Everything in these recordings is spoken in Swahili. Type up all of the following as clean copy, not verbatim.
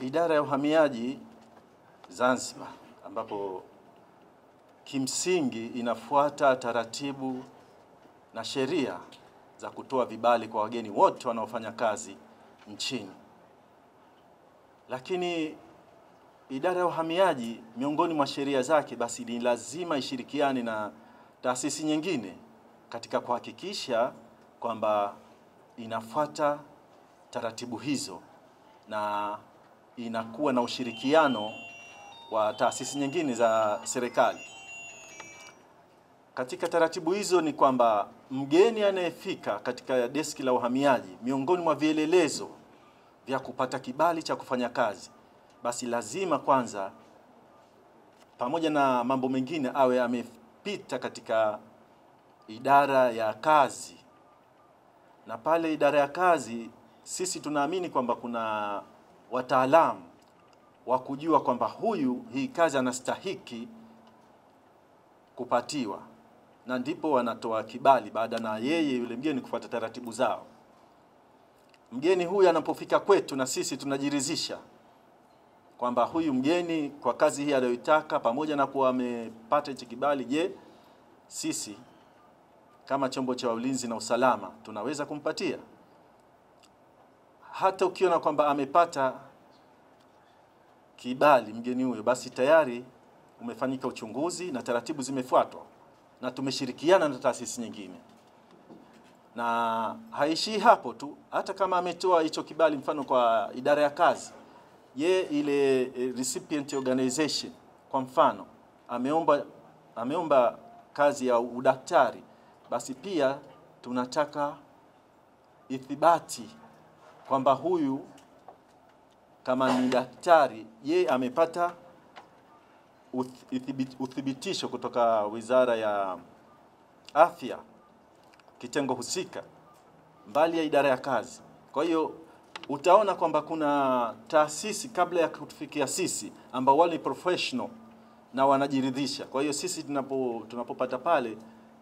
Idara ya Uhamiaji Zanzibar, ambapo kimsingi inafuata taratibu na sheria za kutoa vibali kwa wageni wote wanaofanya kazi nchini. Lakini Idara ya Uhamiaji, miongoni mwa sheria zake, basi ni lazima ishirikiane na taasisi nyingine katika kuhakikisha kwamba inafuata taratibu hizo na inakuwa na ushirikiano wa taasisi nyingine za serikali. Katika taratibu hizo ni kwamba mgeni anayefika katika deski la uhamiaji, miongoni mwa vielelezo vya kupata kibali cha kufanya kazi, basi lazima kwanza, pamoja na mambo mengine, awe amepita katika idara ya kazi. Na pale idara ya kazi, sisi tunaamini kwamba kuna wataalamu wa kujua kwamba hii kazi anastahiki kupatiwa, na ndipo wanatoa kibali baada na yeye yule mgeni kufuata taratibu zao. Mgeni huyu anapofika kwetu, na sisi tunajiridhisha kwamba huyu mgeni kwa kazi hii anayoitaka, pamoja na kuwa amepata hicho kibali, je, sisi kama chombo cha ulinzi na usalama tunaweza kumpatia? Hata ukiona kwamba amepata kibali mgeni huyo, basi tayari umefanyika uchunguzi na taratibu zimefuatwa, na tumeshirikiana na taasisi nyingine. Na haishi hapo tu, hata kama ametoa hicho kibali, mfano kwa idara ya kazi, ile recipient organization kwa mfano ameomba kazi ya udaktari, basi pia tunataka ithibati kwamba huyu kama ni daktari, amepata uthibitisho kutoka Wizara ya Afya, kitengo husika, mbali ya idara ya kazi. Kwa hiyo utaona kwamba kuna taasisi kabla ya kutufikia sisi ambao wale professional na wanajiridhisha. Kwa hiyo sisi tunapopata pale,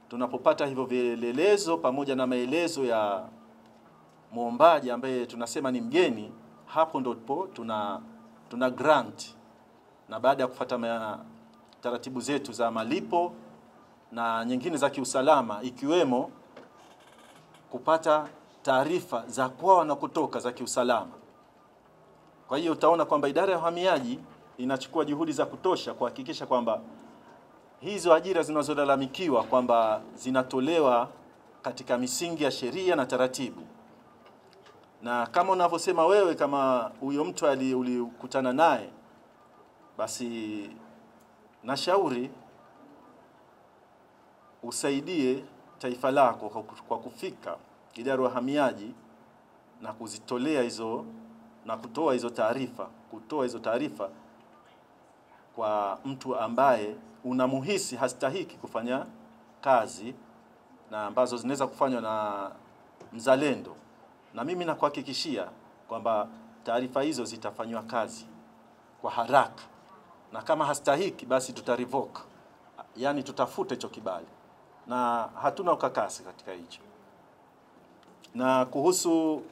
tunapopata hivyo vielelezo pamoja na maelezo ya muombaji ambaye tunasema ni mgeni, hapo ndipo tuna grant, na baada ya kufuata taratibu zetu za malipo na nyingine za kiusalama, ikiwemo kupata taarifa za kwao na kutoka za kiusalama. Kwa hiyo utaona kwamba idara ya uhamiaji inachukua juhudi za kutosha kuhakikisha kwamba hizo ajira zinazolalamikiwa kwamba zinatolewa katika misingi ya sheria na taratibu. Na kama unavyosema wewe, kama huyo mtu ulikutana naye, basi nashauri usaidie taifa lako kwa kufika idara ya uhamiaji na kuzitolea hizo na kutoa hizo taarifa kwa mtu ambaye unamuhisi hastahiki kufanya kazi na ambazo zinaweza kufanywa na mzalendo. Na mimi nakuhakikishia kwamba taarifa hizo zitafanywa kazi kwa haraka, na kama hastahiki basi tutarevoke, yani tutafuta hicho kibali, na hatuna ukakasi katika hicho. Na kuhusu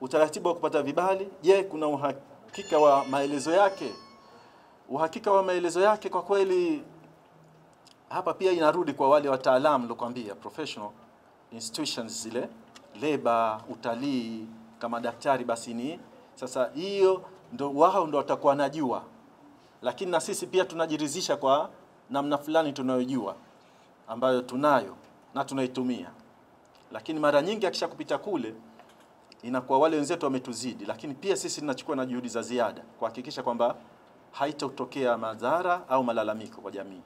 utaratibu wa kupata vibali, je, kuna uhakika wa maelezo yake? Uhakika wa maelezo yake kwa kweli hapa pia inarudi kwa wale wataalamu nilokuambia, professional institutions zile, leba, utalii, kama daktari, basi ni sasa hiyo wao ndo watakuwa najua. Lakini na sisi pia tunajiridhisha kwa namna fulani tunayojua, ambayo tunayo na tunaitumia. Lakini mara nyingi akishakupita kule, inakuwa wale wenzetu wametuzidi, lakini pia sisi tunachukua na juhudi za ziada kuhakikisha kwamba haitotokea madhara au malalamiko kwa jamii.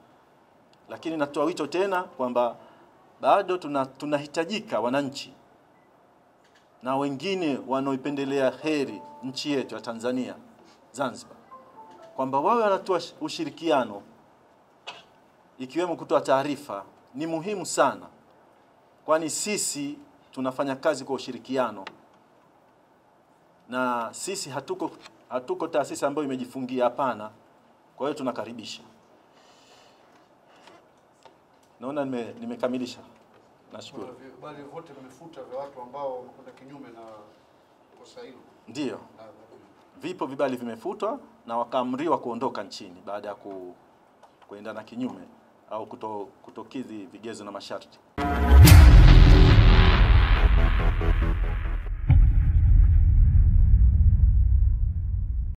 Lakini natoa wito tena kwamba bado tunahitajika wananchi na wengine wanaoipendelea heri nchi yetu ya Tanzania, Zanzibar, kwamba wawe wanatoa ushirikiano, ikiwemo kutoa taarifa. Ni muhimu sana, kwani sisi tunafanya kazi kwa ushirikiano, na sisi hatuko taasisi ambayo imejifungia, hapana. Kwa hiyo tunakaribisha. Naona nimekamilisha. Nashukuru. Bali wote mmefuta vya watu ambao wamekwenda kinyume na kosa hilo. Ndio. vipo vibali vimefutwa na wakaamriwa kuondoka nchini baada ya kuendana kinyume au kutokidhi vigezo na masharti.